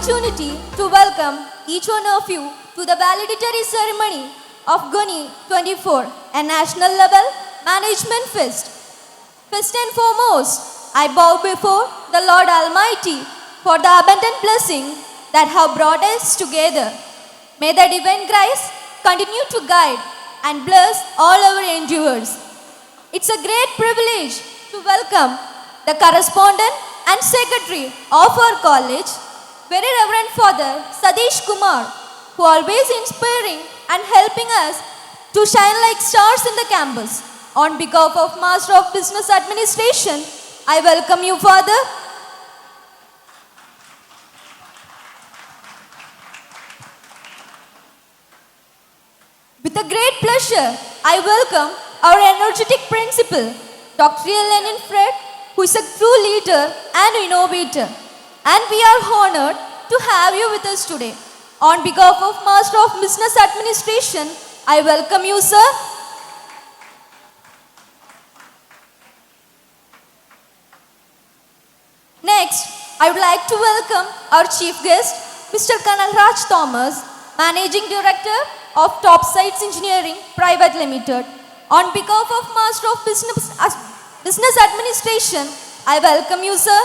opportunity to welcome each one of you to the valedictory ceremony of GUNI 24, a national level management fest. First and foremost, I bow before the Lord Almighty for the abundant blessing that have brought us together. May the divine grace continue to guide and bless all our endeavors. It's a great privilege to welcome the correspondent and secretary of our college, Very Reverend Father Sadish Kumar, who always inspiring and helping us to shine like stars in the campus. On behalf of Master of Business Administration, I welcome you, Father. With a great pleasure, I welcome our energetic principal, Dr. Lenin Fred, who is a true leader and innovator. And we are honored to have you with us today. On behalf of Master of Business Administration, I welcome you, sir. Next, I would like to welcome our chief guest, Mr. Kanal Raj Thomas, Managing Director of Topsides Engineering Private Limited. On behalf of Master of Business Administration, I welcome you, sir.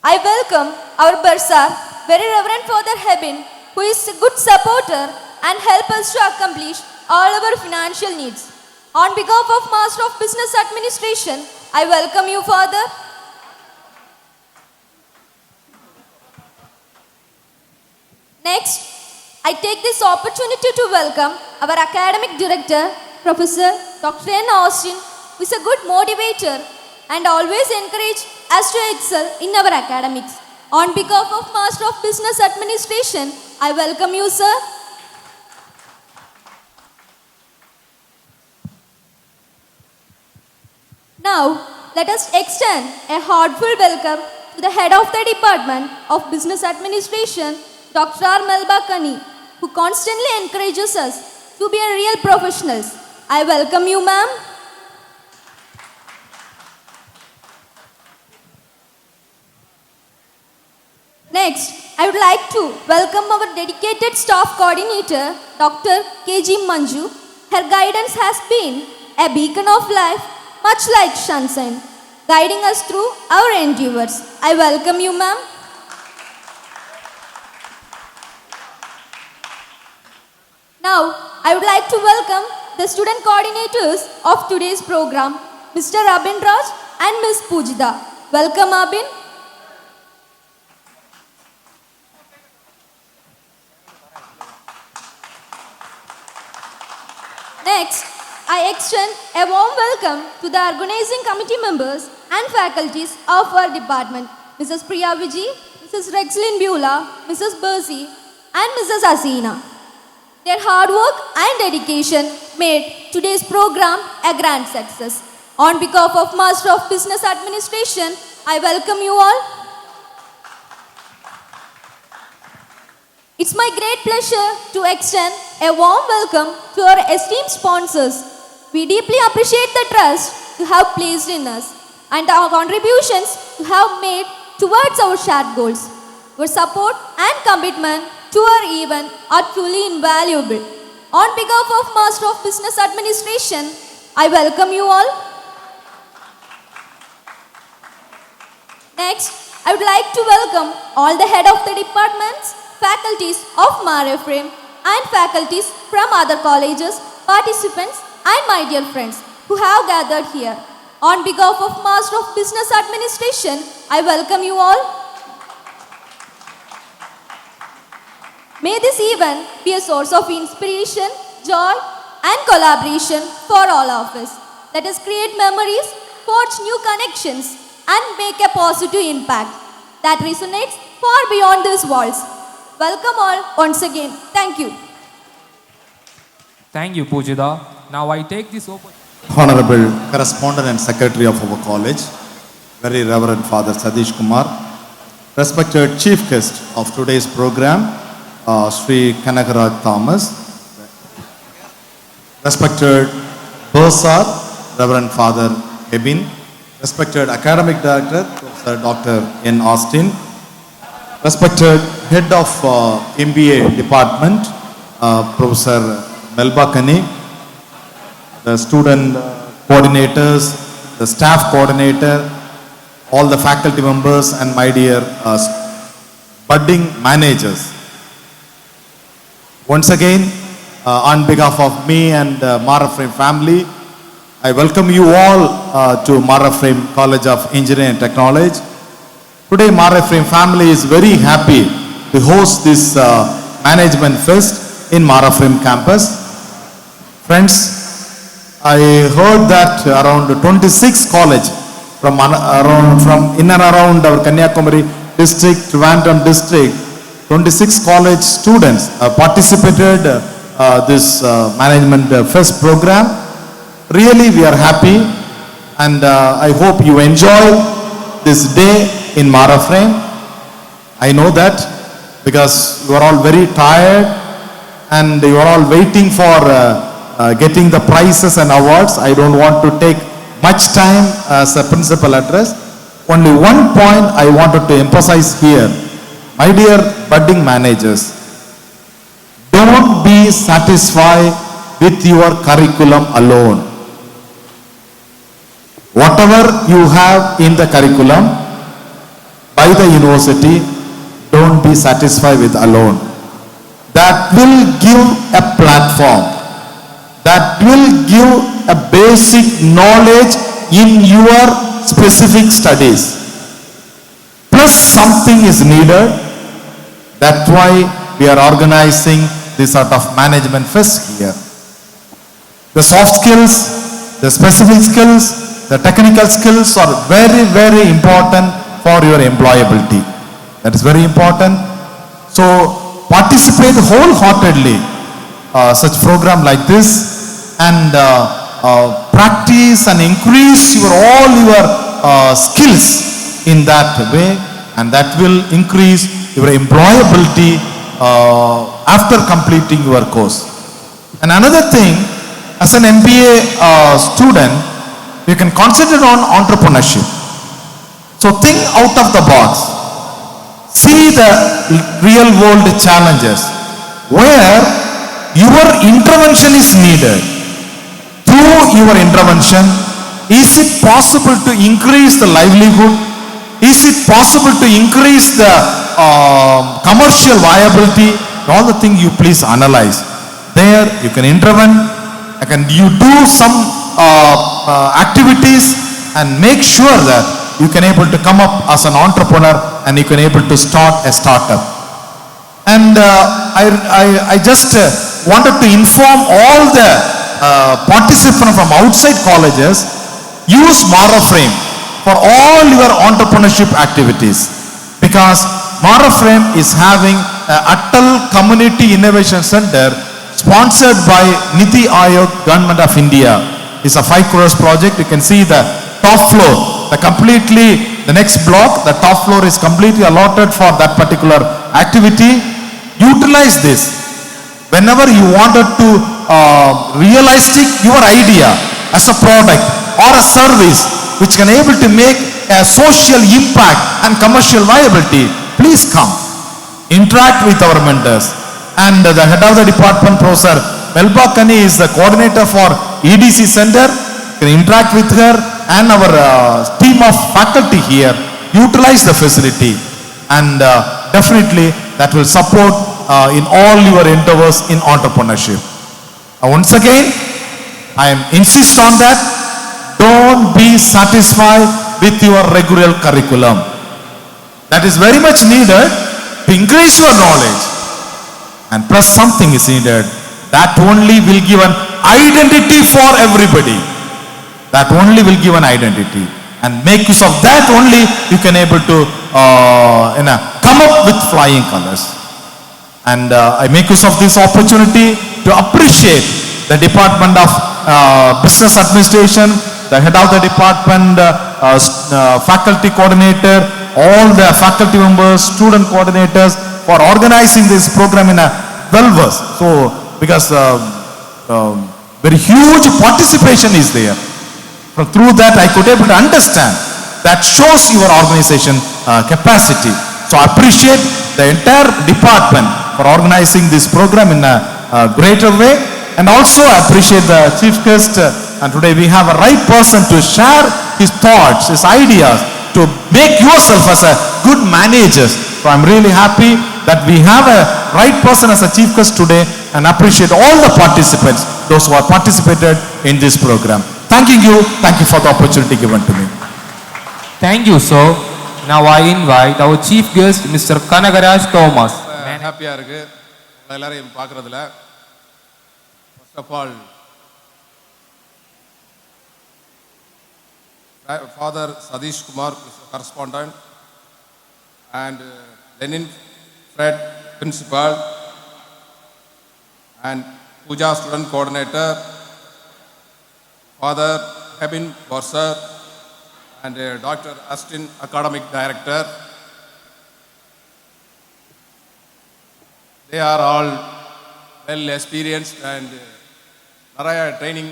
I welcome our Bursar, Very Reverend Father Hebin, who is a good supporter and help us to accomplish all our financial needs. On behalf of Master of Business Administration, I welcome you, Father. Next, I take this opportunity to welcome our academic director, Professor Dr. N. Austin, who is a good motivator and always encourage us to excel in our academics. On behalf of Master of Business Administration, I welcome you, sir. Now, let us extend a heartfelt welcome to the head of the Department of Business Administration, Dr. R. Melba Kani, who constantly encourages us to be a real professionals. I welcome you, ma'am. Next, I would like to welcome our dedicated staff coordinator, Dr. K.G. Manju. Her guidance has been a beacon of life, much like sunshine, guiding us through our endeavors. I welcome you, ma'am. Now, I would like to welcome the student coordinators of today's program, Mr. Abin Raj and Ms. Pujita. Welcome, Abin. Next, I extend a warm welcome to the organizing committee members and faculties of our department, Mrs. Priya Viji, Mrs. Rexlin Beulah, Mrs. Bercy, and Mrs. Asina. Their hard work and dedication made today's program a grand success. On behalf of Master of Business Administration, I welcome you all. It's my great pleasure to extend a warm welcome to our esteemed sponsors. We deeply appreciate the trust you have placed in us and our contributions you have made towards our shared goals. Your support and commitment to our event are truly invaluable. On behalf of Master of Business Administration, I welcome you all. Next, I would like to welcome all the head of the departments, faculties of Mareframe and faculties from other colleges, participants and my dear friends who have gathered here. On behalf of Master of Business Administration, I welcome you all. May this event be a source of inspiration, joy and collaboration for all of us. Let us create memories, forge new connections and make a positive impact that resonates far beyond these walls. Welcome all once again. Thank you. Thank you, Pujita. Now I take this opportunity. Honorable Correspondent and Secretary of our college, Very Reverend Father Sadish Kumar, respected Chief Guest of today's program, Sri Kanagaraj Thomas, respected Bursar, Reverend Father Hebin, Respected Academic Director, Professor Dr. N. Austin, respected Head of MBA Department, Professor Melba Kani, the student coordinators, the staff coordinator, all the faculty members, and my dear budding managers. Once again, on behalf of me and Mara Frame family, I welcome you all to Mara Frame College of Engineering and Technology. Today, Mara Frame family is very happy to host this Management Fest in Mara Frame campus. Friends, I heard that around 26 colleges from in and around our Kanyakumari district, Trivandrum district, 26 college students participated this Management Fest program. Really, we are happy, and I hope you enjoy this day in Mara Frame. I know that because you are all very tired and you are all waiting for getting the prizes and awards. I don't want to take much time as a principal address. Only one point I wanted to emphasize here. My dear budding managers, don't be satisfied with your curriculum alone. Whatever you have in the curriculum by the university, don't be satisfied with alone. That will give a platform. That will give a basic knowledge in your specific studies. Plus something is needed. That's why we are organizing this sort of Management Fest here. The soft skills, the specific skills, the technical skills are very, very important for your employability. That is very important. So participate wholeheartedly such program like this, and practice and increase all your skills in that way, and that will increase your employability after completing your course. And another thing, as an MBA student, you can concentrate on entrepreneurship. So think out of the box. See the real world challenges where your intervention is needed. Through your intervention, is it possible to increase the livelihood? Is it possible to increase the commercial viability? All the things you please analyze. There you can intervene. You do some activities and make sure that you can able to come up as an entrepreneur and you can able to start a startup. And I just wanted to inform all the participants from outside colleges, use Mara Frame for all your entrepreneurship activities, because Mara Frame is having a Atal Community Innovation Center sponsored by Niti Aayog, Government of India. It's a 5 crores project. You can see the top floor, the next block, the top floor is completely allotted for that particular activity. Utilize this. Whenever you wanted to realize your idea as a product or a service which can able to make a social impact and commercial viability, please come. Interact with our mentors. And the head of the department, Professor Melba Kani, is the coordinator for EDC Center. You can interact with her and our team of faculty here. Utilize the facility, and definitely that will support in all your endeavors in entrepreneurship. Once again, I insist on that. Don't be satisfied with your regular curriculum. That is very much needed to increase your knowledge, and plus something is needed. That only will give an identity for everybody. That only will give an identity, and make use of that only you can able to come up with flying colors. And I make use of this opportunity to appreciate the Department of Business Administration, the head of the department, faculty coordinator, all the faculty members, student coordinators for organizing this program in a well-versed. So because very huge participation is there Through that, I could able to understand. That shows your organization capacity. So I appreciate the entire department for organizing this program in a greater way. And also I appreciate the chief guest. And today we have a right person to share his thoughts, his ideas, to make yourself as a good manager. So I'm really happy that we have a right person as a chief guest today, and appreciate all the participants, those who have participated in this program. Thank you for the opportunity given to me. Thank you, sir. Now I invite our chief guest, Mr. Kanagaraj Thomas. ஹாப்பியாக இருக்குது உங்களை எல்லாரையும் பார்க்குறதுல. First of all father Sathish Kumar correspondent and Lenin Fred principal and Pooja student coordinator father Hebin போர்சர் and Dr. Astin, academic director. They are all well experienced and நிறைய training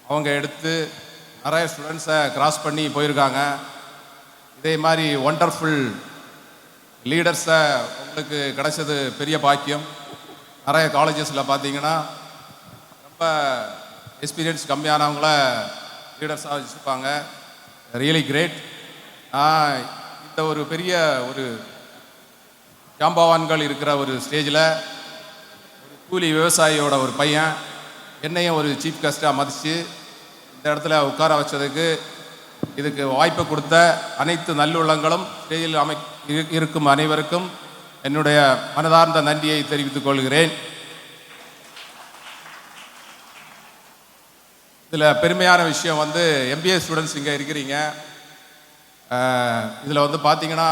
அவங்க எடுத்து நிறைய ஸ்டூடெண்ட்ஸை கிராஸ் பண்ணி போயிருக்காங்க. இதே மாதிரி ஒண்டர்ஃபுல் லீடர்ஸை உங்களுக்கு கிடைச்சது பெரிய பாக்கியம். நிறைய காலேஜஸில் பார்த்தீங்கன்னா ரொம்ப எக்ஸ்பீரியன்ஸ் கம்மியானவங்கள லீடர்ஸாக வச்சுருப்பாங்க. Really great. இந்த ஒரு பெரிய ஒரு ஜாம்பவான்கள் இருக்கிற ஒரு ஸ்டேஜில் ஒரு கூலி விவசாயியோட ஒரு பையன் என்னையும் ஒரு சீஃப் கெஸ்ட்டாக மதித்து இந்த இடத்துல உட்கார வச்சதுக்கு இதுக்கு வாய்ப்பு கொடுத்த அனைத்து நல்லுள்ளங்களும் ஸ்டேஜில் இருக்கும் அனைவருக்கும் என்னுடைய மனதார்ந்த நன்றியை தெரிவித்துக் கொள்கிறேன். இதில் பெருமையான விஷயம் வந்து MBA ஸ்டூடெண்ட்ஸ் இங்கே இருக்கிறீங்க. இதில் வந்து பார்த்தீங்கன்னா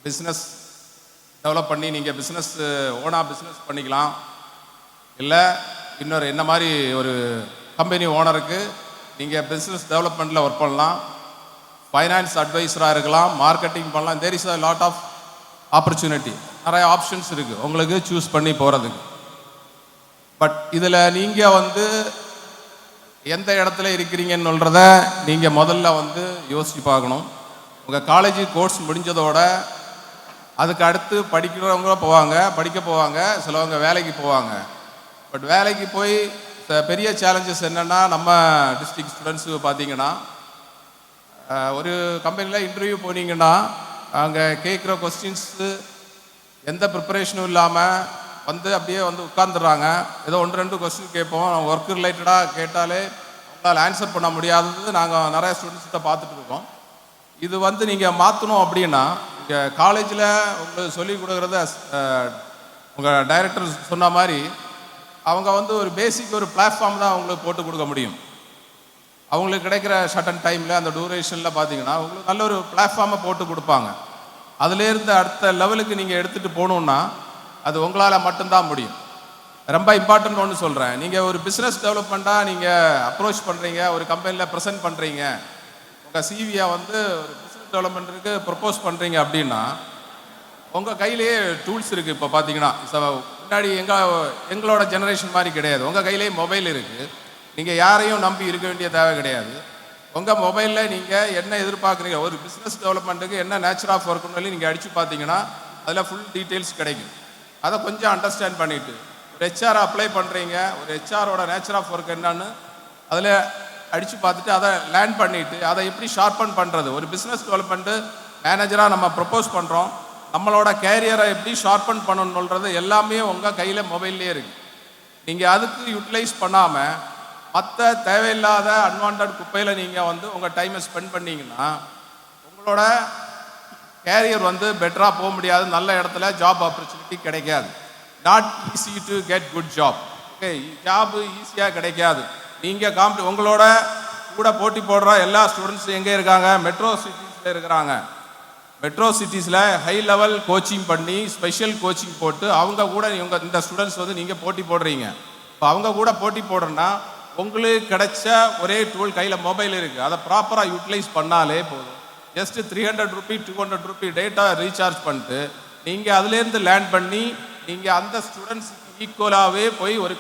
பிஸ்னஸ் டெவலப் பண்ணி நீங்கள் பிஸ்னஸ் ஓனாக பிஸ்னஸ் பண்ணிக்கலாம். இல்லை இன்னொரு என்ன மாதிரி ஒரு கம்பெனி ஓனருக்கு நீங்கள் பிஸ்னஸ் டெவலப்மெண்ட்டில் ஒர்க் பண்ணலாம், ஃபைனான்ஸ் அட்வைஸராக இருக்கலாம், மார்க்கெட்டிங் பண்ணலாம். There is a lot of opportunity. நிறைய ஆப்ஷன்ஸ் இருக்குது உங்களுக்கு சூஸ் பண்ணி போகிறதுக்கு. பட் இதில் நீங்கள் வந்து எந்த இடத்துல இருக்கிறீங்கன்னு சொல்கிறத நீங்கள் முதல்ல வந்து யோசித்து பார்க்கணும். உங்கள் காலேஜ் கோர்ஸ் முடிஞ்சதோட அதுக்கு அடுத்து படிக்கிறவங்க படிக்க போவாங்க, சிலவங்க வேலைக்கு போவாங்க. பட் வேலைக்கு போய் பெரிய சேலஞ்சஸ் என்னென்னா, நம்ம டிஸ்ட்ரிக்ட் ஸ்டூடெண்ட்ஸு பார்த்தீங்கன்னா ஒரு கம்பெனியில் இன்டர்வியூ போனீங்கன்னா அங்கே கேட்குற கொஸ்டின்ஸு எந்த ப்ரிப்பரேஷனும் இல்லாமல் வந்து அப்படியே வந்து உட்காந்துடுறாங்க. ஏதோ 1-2 கொஸ்டின் கேட்போம், ஒர்க் ரிலேட்டடாக கேட்டாலே அவங்களால் ஆன்சர் பண்ண முடியாதது நாங்கள் நிறைய ஸ்டூடெண்ட்ஸ்கிட்ட பார்த்துட்டு இருக்கோம். இது வந்து நீங்கள் மாற்றணும் அப்படின்னா இங்கே காலேஜில் உங்களுக்கு சொல்லிக் கொடுக்குறத உங்கள் டைரக்டர் சொன்ன மாதிரி அவங்க வந்து ஒரு பேசிக் ஒரு பிளாட்ஃபார்ம் தான் அவங்களுக்கு போட்டு கொடுக்க முடியும். அவங்களுக்கு கிடைக்கிற ஷர்டன் டைமில் அந்த டூரேஷனில் பார்த்தீங்கன்னா உங்களுக்கு நல்ல ஒரு பிளாட்ஃபார்மை போட்டு கொடுப்பாங்க. அதுலேருந்து அடுத்த லெவலுக்கு நீங்கள் எடுத்துகிட்டு போகணுன்னா அது உங்களால் மட்டும்தான் முடியும். ரொம்ப இம்பார்ட்டன்ட் ஒன்று சொல்கிறேன். நீங்கள் ஒரு பிஸ்னஸ் டெவலப்மெண்ட்டாக நீங்கள் அப்ரோச் பண்ணுறீங்க, ஒரு கம்பெனியில் ப்ரெசென்ட் பண்ணுறீங்க, உங்கள் சிவியை வந்து ஒரு பிஸ்னஸ் டெவலப்மெண்ட்டுக்கு ப்ரப்போஸ் பண்ணுறீங்க அப்படின்னா உங்கள் கையிலேயே டூல்ஸ் இருக்குது. இப்போ பார்த்தீங்கன்னா முன்னாடி எங்களோட ஜெனரேஷன் மாதிரி கிடையாது. உங்கள் கையிலேயே மொபைல் இருக்குது. நீங்கள் யாரையும் நம்பி இருக்க வேண்டிய தேவை கிடையாது. உங்கள் மொபைலில் நீங்கள் என்ன எதிர்பார்க்குறீங்க, ஒரு பிஸ்னஸ் டெவலப்மெண்ட்டுக்கு என்ன நேச்சர் ஆஃப் ஒர்க்குன்னு நீங்கள் அடித்து பார்த்தீங்கன்னா அதில் ஃபுல் டீட்டெயில்ஸ் கிடைக்கும். அதை கொஞ்சம் அண்டர்ஸ்டாண்ட் பண்ணிவிட்டு ஒரு ஹெச்ஆரை அப்ளை பண்ணுறீங்க, ஒரு ஹெச்ஆரோட நேச்சர் ஆஃப் ஒர்க் என்னன்னு அதில் அடித்து பார்த்துட்டு அதை லேர்ன் பண்ணிவிட்டு அதை எப்படி ஷார்ப்பன் பண்ணுறது, ஒரு பிஸ்னஸ் டெவலப்மெண்ட்டு மேனேஜராக நம்ம ப்ரப்போஸ் பண்ணுறோம், நம்மளோட கேரியரை எப்படி ஷார்ப்பன் பண்ணணுன்றது எல்லாமே உங்கள் கையில் மொபைல்லே இருக்குது. நீங்கள் அதுக்கு யூட்டிலைஸ் பண்ணாமல் மற்ற தேவையில்லாத அன்வான்ட் குப்பையில் நீங்கள் வந்து உங்கள் டைமை ஸ்பெண்ட் பண்ணிங்கன்னா உங்களோட கேரியர் வந்து பெட்டராக போக முடியாது, நல்ல இடத்துல ஜாப் ஆப்பர்ச்சுனிட்டி கிடைக்காது. Not easy to get good job. Okay, job ஈஸியாக கிடைக்காது. நீங்கள் உங்களோட கூட போட்டி போடுற எல்லா ஸ்டூடெண்ட்ஸும் எங்கே இருக்காங்க, மெட்ரோ சிட்டிஸில் இருக்கிறாங்க. மெட்ரோ சிட்டிஸில் ஹை லெவல் கோச்சிங் பண்ணி ஸ்பெஷல் கோச்சிங் போட்டு அவங்க கூட இந்த ஸ்டூடெண்ட்ஸ் வந்து நீங்கள் போட்டி போடுறீங்க. இப்போ அவங்க கூட போட்டி போடுறேன்னா உங்களுக்கு கிடைச்ச ஒரே டூல் கையில் மொபைல் இருக்குது, அதை ப்ராப்பராக யூட்டிலைஸ் பண்ணாலே போதும். Just 300 Ruby 200 Ruby data recharge பண்ணிட்டு நீங்கள் அதுலேருந்து லேர்ன் பண்ணி நீங்கள் அந்த ஸ்டூடெண்ட்ஸுக்கு ஈக்குவலாகவே போய் ஒரு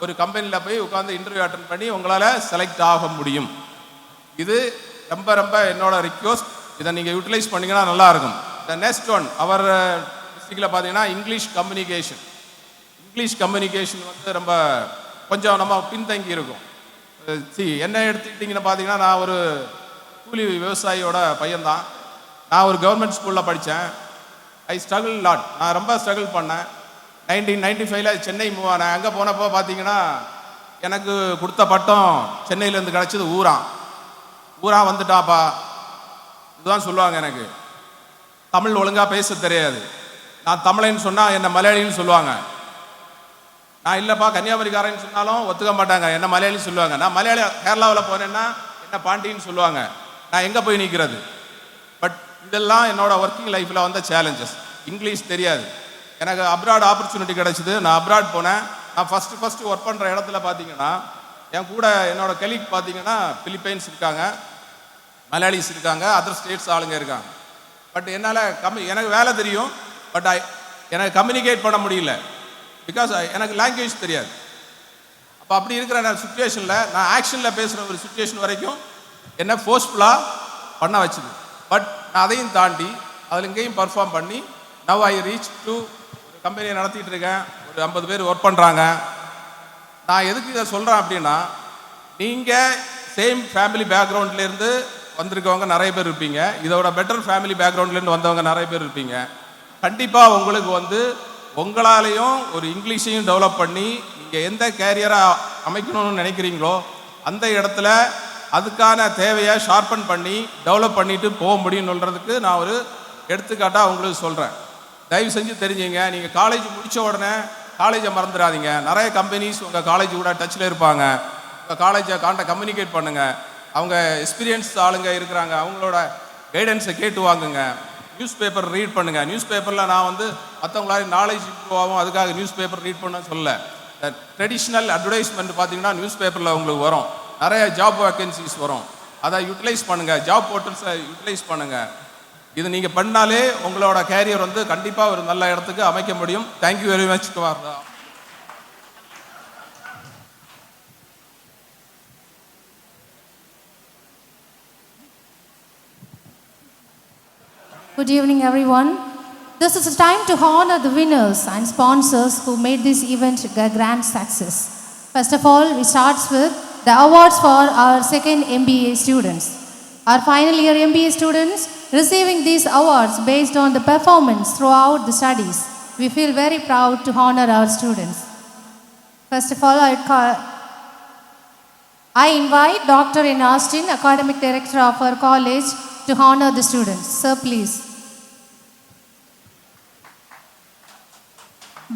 ஒரு கம்பெனியில் போய் உட்காந்து இன்டர்வியூ அட்டன் பண்ணி உங்களால் செலக்ட் ஆக முடியும். இது ரொம்ப ரொம்ப என்னோட ரிக்வெஸ்ட். இதை நீங்கள் யூட்டிலைஸ் பண்ணிங்கன்னா நல்லாயிருக்கும். த நெக்ஸ்ட் ஒன் அவர் டிஸ்ட்ரிக்டில் பார்த்தீங்கன்னா இங்கிலீஷ் கம்யூனிகேஷன் வந்து ரொம்ப கொஞ்சம் நம்ம பின்தங்கி இருக்கும். என்ன எடுத்துக்கிட்டிங்கன்னு பார்த்தீங்கன்னா, நான் ஒரு கூலி விவசாயியோட பையன்தான். நான் ஒரு கவர்மெண்ட் ஸ்கூலில் படித்தேன். ஐ ஸ்ட்ரகிள் லாட். நான் ரொம்ப ஸ்ட்ரகிள் பண்ணேன். 1995 சென்னை மூவ் ஆனேன். அங்கே போனப்போ பார்த்தீங்கன்னா எனக்கு கொடுத்த பட்டம் சென்னையிலேருந்து கிடச்சது ஊரா வந்துட்டாப்பா இதுதான் சொல்லுவாங்க. எனக்கு தமிழ் ஒழுங்காக பேச தெரியாது. நான் தமிழன்னு சொன்னால் என்னை மலையாளின்னு சொல்லுவாங்க. நான் இல்லைப்பா கன்னியாகுமரிக்காரன்னு சொன்னாலும் ஒத்துக்க மாட்டாங்க, என்ன மலையாளி சொல்லுவாங்க. நான் மலையாளி கேரளாவில் போனேன்னா என்ன பாண்டின்னு சொல்லுவாங்க. நான் எங்கே போய் நிற்கிறது? பட் இதெல்லாம் என்னோட ஒர்க்கிங் லைஃப்பில் வந்த சேலஞ்சஸ். இங்கிலீஷ் தெரியாது. எனக்கு அப்ராட் ஆப்பர்ச்சுனிட்டி கிடச்சிது. நான் அப்ராட் போனேன். நான் ஃபஸ்ட்டு ஒர்க் பண்ணுற இடத்துல பார்த்தீங்கன்னா என் கூட என்னோட கலீக் பார்த்தீங்கன்னா பிலிப்பைன்ஸ் இருக்காங்க, மலையாளிஸ் இருக்காங்க, அதர் ஸ்டேட்ஸ் ஆளுங்க இருக்காங்க. பட் என்னால் எனக்கு வேலை தெரியும், பட் எனக்கு கம்யூனிகேட் பண்ண முடியல. பிகாஸ் எனக்கு லாங்குவேஜ் தெரியாது. அப்போ அப்படி இருக்கிற சுச்சுவேஷனில் நான் ஆக்ஷனில் பேசுகிற ஒரு சுச்சுவேஷன் வரைக்கும் என்ன ஃபோர்ஸ்ஃபுல்லாக பண்ண வச்சுது. பட் நான் அதையும் தாண்டி அதில் எங்கேயும் பர்ஃபார்ம் பண்ணி நவ் ஐ ரீச் டு ஒரு கம்பெனியை நடத்திட்டு இருக்கேன். ஒரு 50 பேர் ஒர்க் பண்ணுறாங்க. நான் எதுக்கு இதை சொல்கிறேன் அப்படின்னா, நீங்கள் சேம் ஃபேமிலி பேக்ரவுண்ட்லேருந்து வந்திருக்கவங்க நிறைய பேர் இருப்பீங்க. இதோட பெட்டர் ஃபேமிலி பேக்ரவுண்ட்லேருந்து வந்தவங்க நிறைய பேர் இருப்பீங்க. கண்டிப்பாக உங்களுக்கு வந்து உங்களாலேயும் ஒரு இங்கிலீஷையும் டெவலப் பண்ணி நீங்கள் எந்த கேரியரை அமைக்கணும்னு நினைக்கிறீங்களோ அந்த இடத்துல அதுக்கான தேவையை ஷார்பன் பண்ணி டெவலப் பண்ணிட்டு போக முடியும்ன்றதுக்கு நான் ஒரு எடுத்துக்காட்டாக உங்களுக்கு சொல்கிறேன். தயவு செஞ்சு தெரிஞ்சுங்க. நீங்கள் காலேஜ் முடித்த உடனே காலேஜை மறந்துடாதீங்க. நிறைய கம்பெனிஸ் உங்கள் காலேஜ் கூட டச்சில் இருப்பாங்க. உங்கள் காலேஜை கம்யூனிகேட் பண்ணுங்கள். அவங்க எக்ஸ்பீரியன்ஸ் ஆளுங்க இருக்கிறாங்க, அவங்களோட கைடன்ஸை கேட்டு வாங்குங்க. நியூஸ் பேப்பர் ரீட் பண்ணுங்கள். நியூஸ் பேப்பரில் நான் வந்து மற்றவங்களால நாலேஜ் இம்ப்ரூவ் ஆகும் அதுக்காக நியூஸ் பேப்பர் ரீட் பண்ண சொல்ல. ட்ரெடிஷ்னல் அட்வர்டைஸ்மெண்ட் பார்த்தீங்கன்னா நியூஸ் பேப்பரில் உங்களுக்கு வரும். நிறைய ஜாப் வேக்கன்சிஸ் வரும். அதை யூட்டிலைஸ் பண்ணுங்கள். ஜாப் போர்ட்டல்ஸை யூட்டிலைஸ் பண்ணுங்கள். இது நீங்கள் பண்ணாலே உங்களோட கேரியர் வந்து கண்டிப்பாக ஒரு நல்ல இடத்துக்கு அமைக்க முடியும். Thank you very much Kumar. Good evening, everyone. This is a time to honor the winners and sponsors who made this event a grand success. First of all, we start with the awards for our second MBA students. Our final year MBA students receiving these awards based on the performance throughout the studies. We feel very proud to honor our students. First of all, I invite Dr. N. Austin, Academic Director of our college, to honor the students. Sir, please.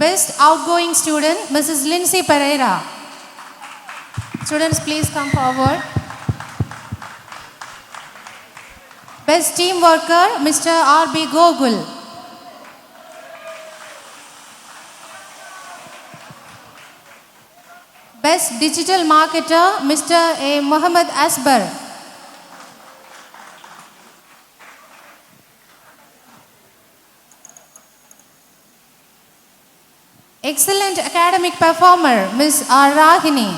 Best outgoing student, Mrs. Lindsay Pereira. Students, please come forward. Best team worker, Mr. R.B. Gogul. Best digital marketer, Mr. A. Muhammad Asbar. Excellent academic performer, Ms. R. Rahini.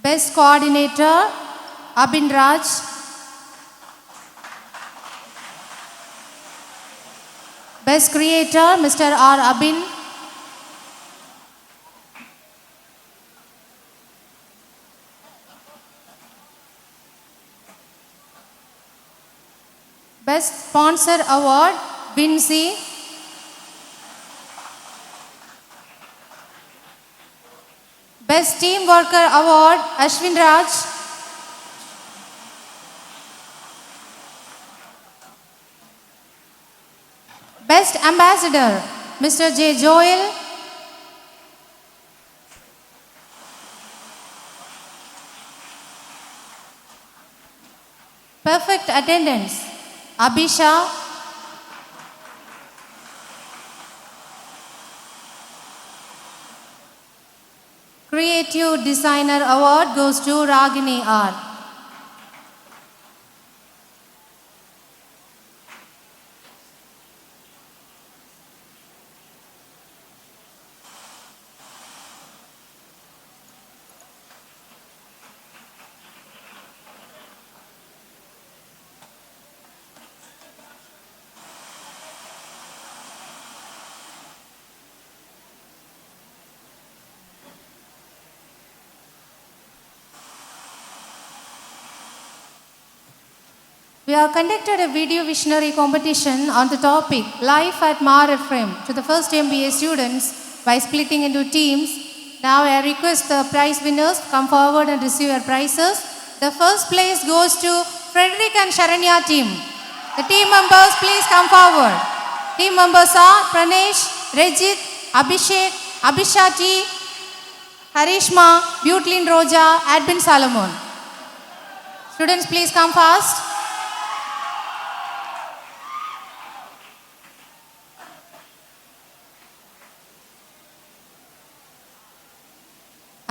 Best coordinator, Abin Raj. Best creator, Mr. R. Abin. Best Sponsor Award, Vinci. Best Team Worker Award, Ashwin Raj. Best Ambassador, Mr. J. Joel. Perfect attendance, Abhisha. Creative Designer Award goes to Ragini R. We have conducted a video visionary competition on the topic Life at Mar Ephraim to the first MBA students by splitting into teams. Now I request the prize winners to come forward and receive your prizes. The first place goes to Frederick and Sharanya team. The team members, please come forward. Team members are Pranesh, Rejit, Abhishek, Abhishati, Harishma, Butlin Roja, Adbin Salomon. Students, please come fast.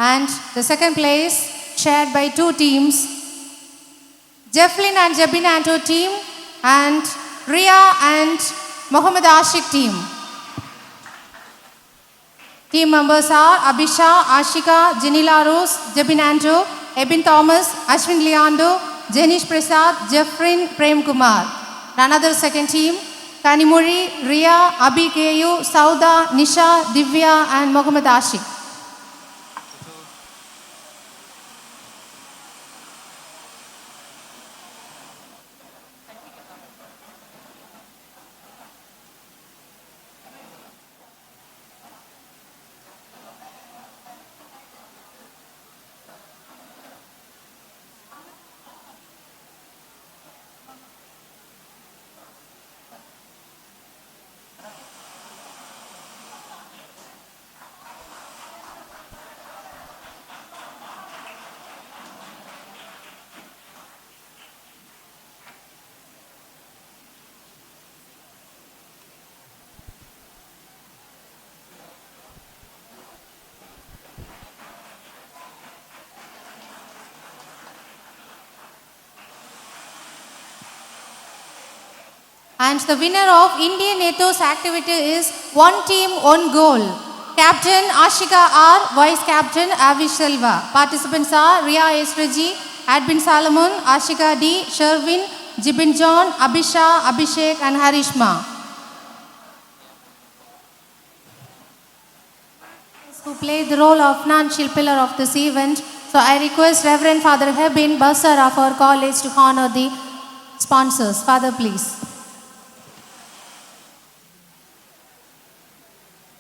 And the second place shared by two teams, Jefflin and Jabin Anto team and Ria and Mohammed Ashik team. Team members are Abhisha, Ashika, Janila Rose, Jabin Anto, Ebin Thomas, Ashwin Leando, Jenish Prasad, Jeffrin Prem Kumar. Another second team, Kanimuri, Ria, Abhi Keyu, Sauda, Nisha, Divya and Mohammed Ashik. And the winner of Indian Ethos activity is one team, one goal. Captain Ashika R, Vice Captain Avish Selva. Participants are Ria Esraji, Adbin Salomon, Ashika D, Sherwin, Jibin John, Abhisha, Abhishek and Harishma. Who played the role of financial pillar of this event. So I request Reverend Father Hebin Basar of our college to honor the sponsors. Father, please.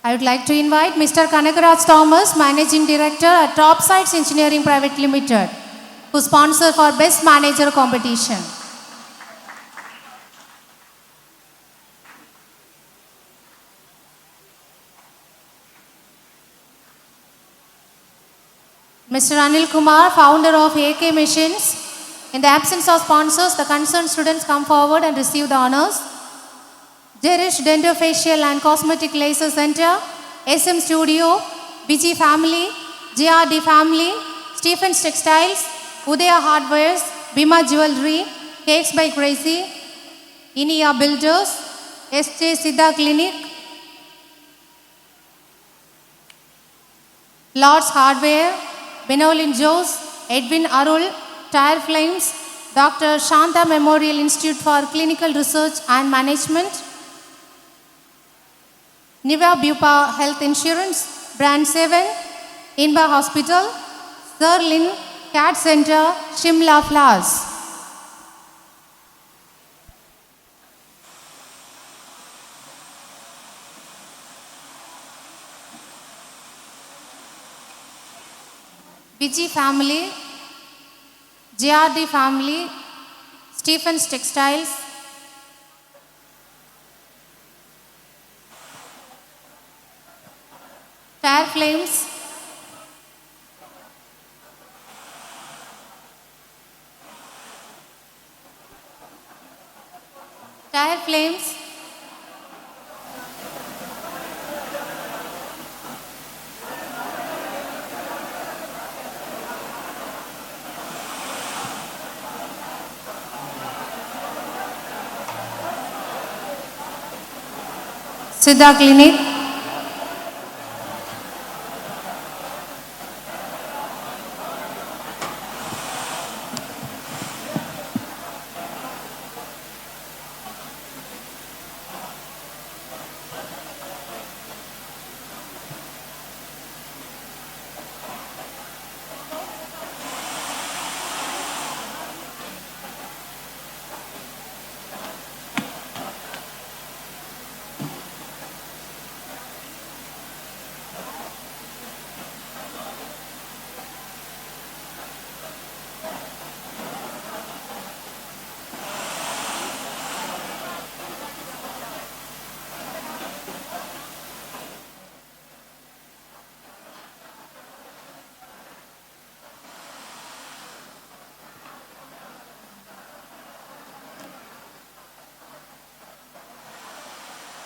I would like to invite Mr. Kanagaraj Thomas, Managing Director at Topsides Engineering Private Limited, who sponsor for Best Manager competition. Mr. Anil Kumar, founder of AK Machines. In the absence of sponsors, the concerned students come forward and receive the honors. Jerish Dendofacial and Cosmetic Laser Center, SM Studio, BG Family, JRD Family, Stephens Textiles, Udaya Hardwares, Bima Jewelry, Cakes by Crazy, Inia Builders, SJ Siddha Clinic, Lord's Hardware, Benolin Jose, Edwin Arul, Tire Flames, Dr. Shanta Memorial Institute for Clinical Research and Management, Niva Bupa Health Insurance, Brand 7, Inba Hospital, Sirlin, Cat Center, Shimla Flowers. Viji Family, JRD Family, Stephens Textiles, Tire Flames, Tire Flames, Siddha Clinic,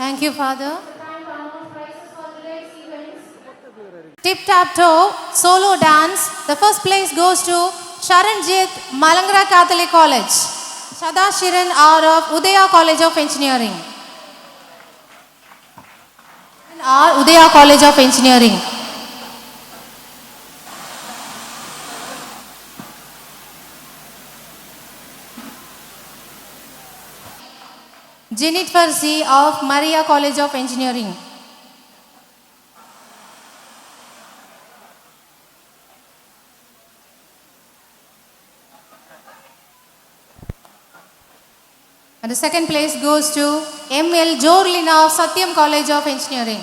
Thank you, Father. Tip Tap Toe solo dance. The first place goes to Sharanjit, Malangra Catholic College. Shada Shiran are of Udaya College of Engineering. Udaya College of Engineering. Jinit Farsi of Maria College of Engineering. And the second place goes to M.L. Jorlin of Satyam College of Engineering.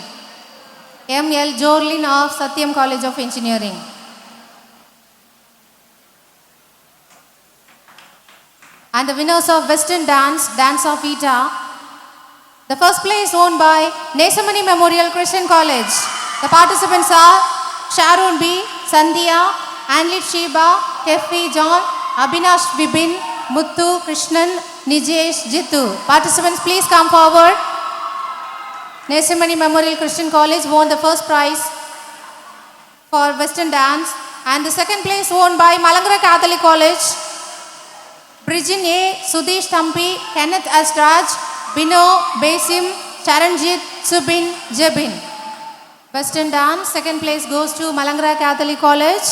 M.L. Jorlin of Satyam College of Engineering. And the winners of Western Dance, Dance of Vita. The first place won by Nesamani Memorial Christian College. The participants are Sharon B, Sandhya, Anlit Sheba, Kefi John, Abhinash Vibin, Muthu Krishnan, Nijesh Jitu. Participants, please come forward. Nesamani Memorial Christian College won the first prize for Western Dance. And the second place won by Malangra Catholic College. Brijin A, Sudesh Thampi, Kenneth Astraj, Bino, Basim, Charanjit, Subin, Jebin. Western Dance, second place goes to Malangra Catholic College.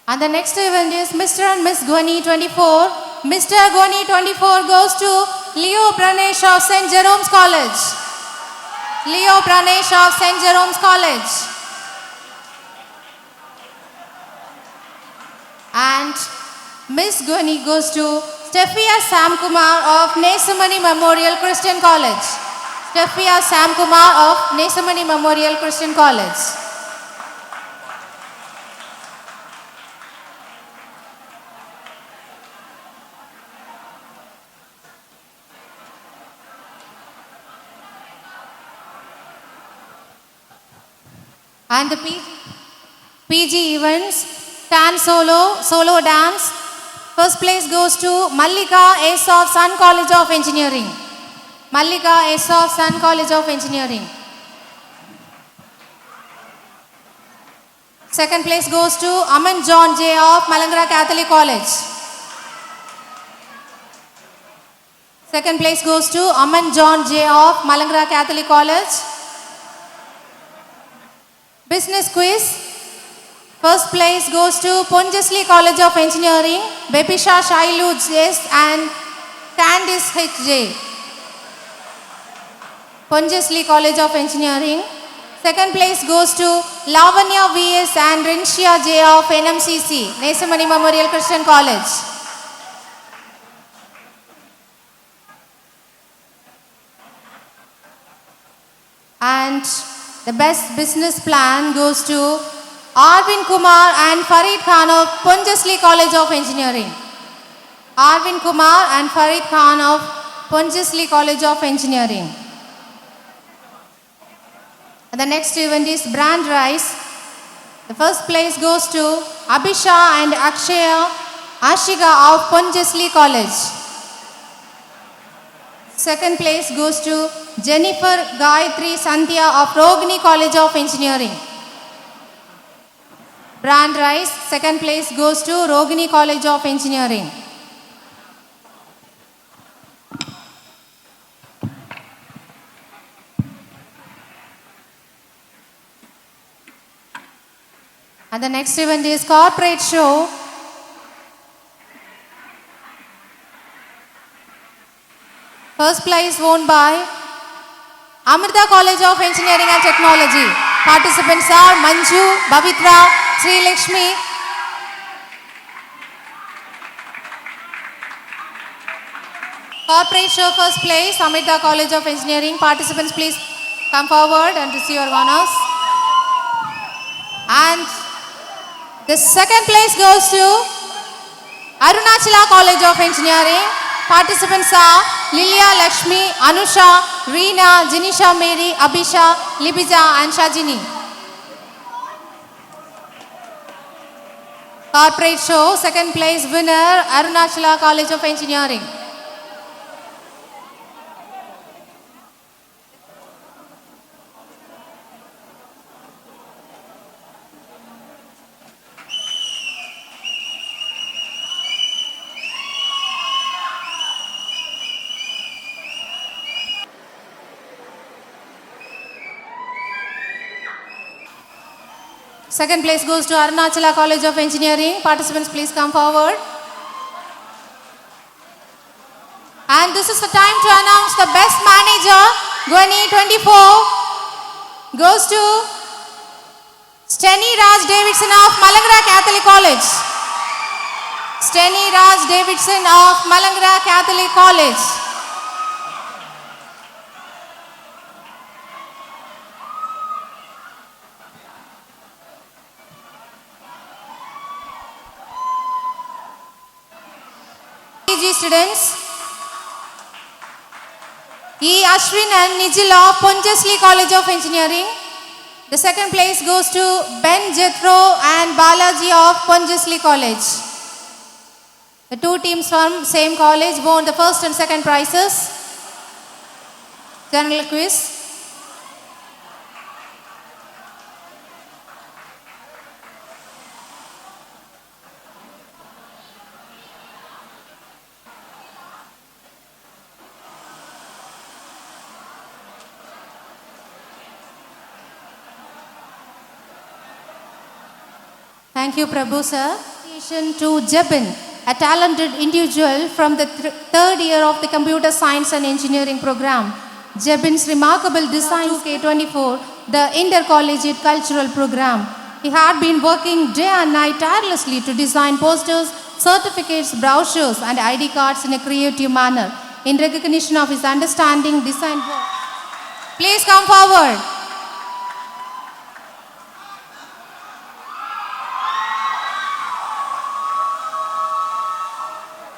And the next event is Mr. and Miss Gwani 24. Mr. Gwani 24 goes to Leo Pranesh of St. Jerome's College. Leo Pranesh of St. Jerome's College. And Miss Gwani goes to Steffia Sam Kumar of Nesamani Memorial Christian College. Steffia Sam Kumar of Nesamani Memorial Christian College. And the PG events, Tan Solo Dance. First place goes to Mallika S of Sun College of Engineering. Mallika S of Sun College of Engineering. Second place goes to Aman John J of Malangra Catholic College. Second place goes to Aman John J of Malangra Catholic College. Business quiz. First place goes to Ponjasli College of Engineering, Bepisha Shailu S and Candice H.J. Ponjasli College of Engineering. Second place goes to Lavanya V.S. and Rinshia J. of NMCC, Nesamani Memorial Christian College. And the best business plan goes to Arvind Kumar and Farid Khan of Ponjasli College of Engineering. Arvind Kumar and Farid Khan of Ponjasli College of Engineering. And the next event is Brand Rice. The first place goes to Abhisha and Akshaya Ashiga of Ponjasli College. Second place goes to Jennifer Gayatri Sandhya of Rogni College of Engineering. Brand Rice, second place goes to Rogni College of Engineering. And the next event is Corporate Show. First place won by Amrita College of Engineering and Technology. Participants are Manju, Bhavitra, Sri Lakshmi. Corporate Show first place, Amrita College of Engineering. Participants, please come forward and receive your honors. And the second place goes to Arunachala College of Engineering. Participants are Lilia Lakshmi, Anusha, Reena, Jinisha Mary, Abhisha, Libija and Shajini. Corporate show, second place winner, Arunachala College of Engineering. Second place goes to Arunachala College of Engineering. Participants, please come forward. And this is the time to announce the best manager. Gwani 24 goes to Steny Raj Davidson of Malangra Catholic College. Steny Raj Davidson of Malangra Catholic College. PG students, E. Ashwin and Nijil of Pondicherry College of Engineering. The second place goes to Ben Jethro and Balaji of Pondicherry College. The two teams from same college won the first and second prizes. General quiz. Thank you, Prabhu sir. To Jebin, a talented individual from the third year of the Computer Science and Engineering program. Jebin's remarkable design K24, the intercollegiate cultural program. He had been working day and night tirelessly to design posters, certificates, brochures, and ID cards in a creative manner in recognition of his understanding design work. Please come forward.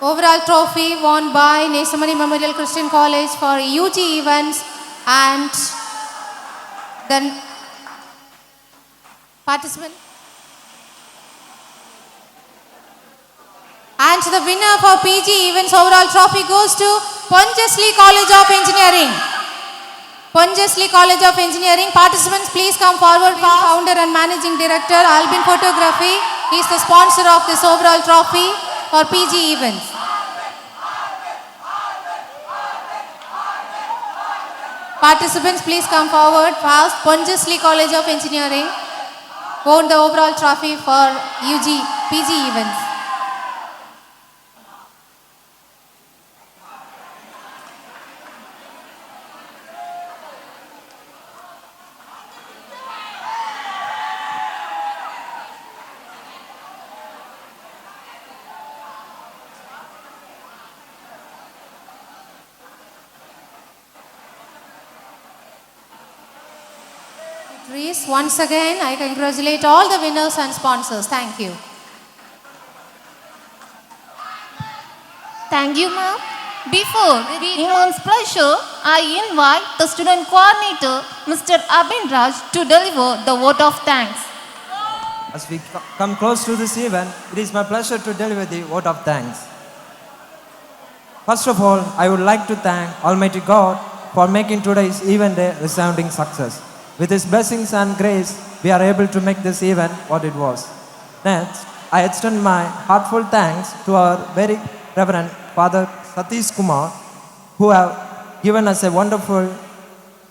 Overall trophy won by Nesamani Memorial Christian College for UG events, and then participant. And the winner for PG events overall trophy goes to Pondicherry College of Engineering. Pondicherry College of Engineering. Participants, please come forward. Founder and Managing Director, Albin Photography. He is the sponsor of this overall trophy for PG events. Participants, please come forward fast. Pondicherry College of Engineering won the overall trophy for UG PG events. Once again, I congratulate all the winners and sponsors. Thank you. Thank you, ma'am. Before with immense pleasure, I invite the student coordinator, Mr. Abin Raj, to deliver the vote of thanks. As we come close to this event, it is my pleasure to deliver the vote of thanks. First of all, I would like to thank Almighty God for making today's event a resounding success. With His blessings and grace, we are able to make this event what it was. Next, I extend my heartfelt thanks to our very Reverend Father Satish Kumar, who have given us a wonderful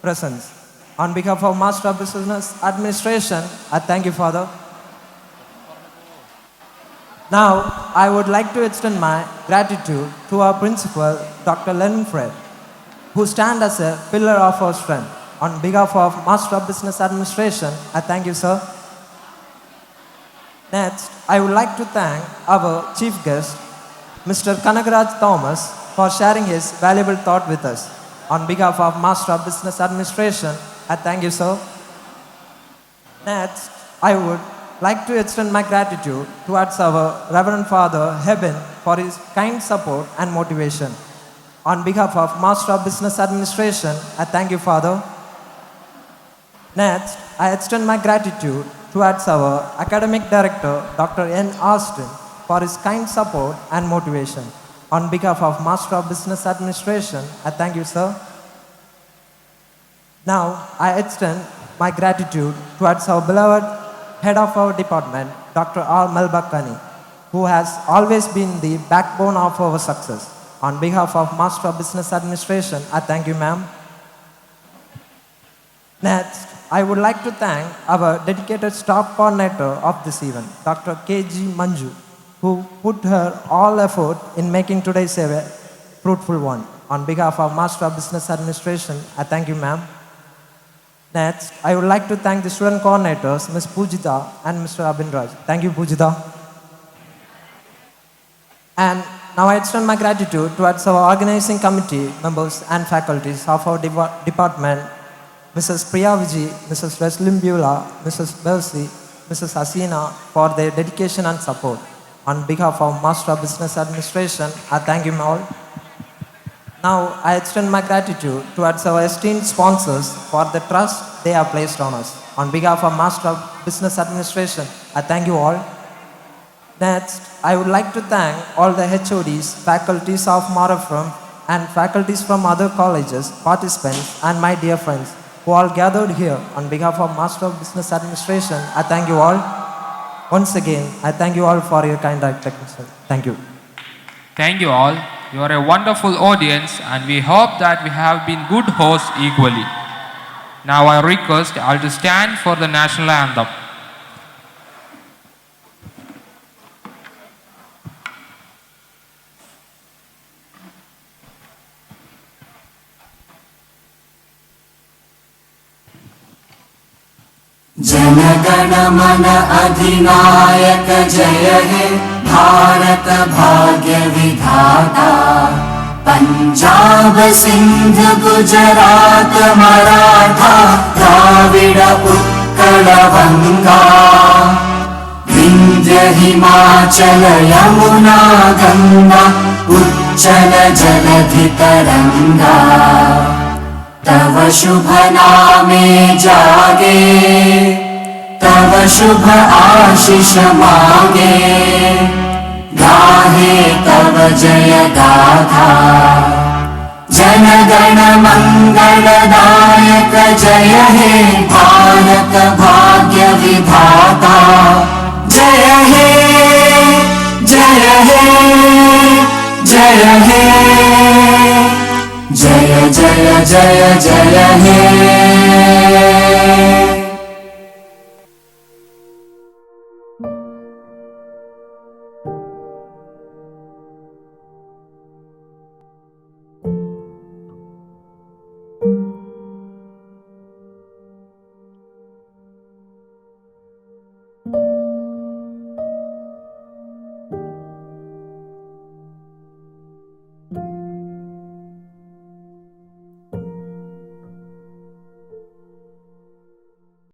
presence. On behalf of Master of Business Administration, I thank you, Father. Now, I would like to extend my gratitude to our principal, Dr. Lennon Fred, who stand as a pillar of our strength. On behalf of Master of Business Administration, I thank you, sir. Next, I would like to thank our chief guest, Mr. Kanagaraj Thomas, for sharing his valuable thought with us. On behalf of Master of Business Administration, I thank you, sir. Next, I would like to extend my gratitude towards our Reverend Father Hebben for his kind support and motivation. On behalf of Master of Business Administration, I thank you, Father. Next, I extend my gratitude towards our academic director, Dr. N. Austin, for his kind support and motivation. On behalf of Master of Business Administration, I thank you, sir. Now, I extend my gratitude towards our beloved head of our department, Dr. R. Melbakani, who has always been the backbone of our success. On behalf of Master of Business Administration, I thank you, ma'am. Next, I would like to thank our dedicated staff coordinator of this event, Dr. K.G. Manju, who put her all effort in making today's event fruitful one. On behalf of Master of Business Administration, I thank you, ma'am. Next, I would like to thank the student coordinators, Ms. Pujita and Mr. Abhinraj. Thank you, Pujita. And now I extend my gratitude towards our organizing committee members and faculties of our department, Mrs. Priya Viji, Mrs. Reslim Beulah, Mrs. Bercy, Mrs. Hasina, for their dedication and support. On behalf of Master of Business Administration, I thank you all. Now, I extend my gratitude towards our esteemed sponsors for the trust they have placed on us. On behalf of Master of Business Administration, I thank you all. Next, I would like to thank all the HODs, faculties of Marafram, and faculties from other colleges, participants, and my dear friends who all gathered here. On behalf of Master of Business Administration, I thank you all. Once again, I thank you all for your kind recognition. Thank you. Thank you all. You are a wonderful audience and we hope that we have been good hosts equally. Now I request all to stand for the national anthem. जनगण मन अधिनायक जय हे भारत भाग्य विधाता पंजाब सिंध गुजरात मराठा द्राविड उत्कल बंगा विंध्य हिमाचल यमुना गंगा उच्चल जलधि तरंगा तव शुभ नामे जागे तव शुभ आशीष मांगे गाहे तव जय गाथा जनगण मंगलदायक जय हे भारत भाग्य विधाता जय हे जय हे जय हे जय जय जय जय हे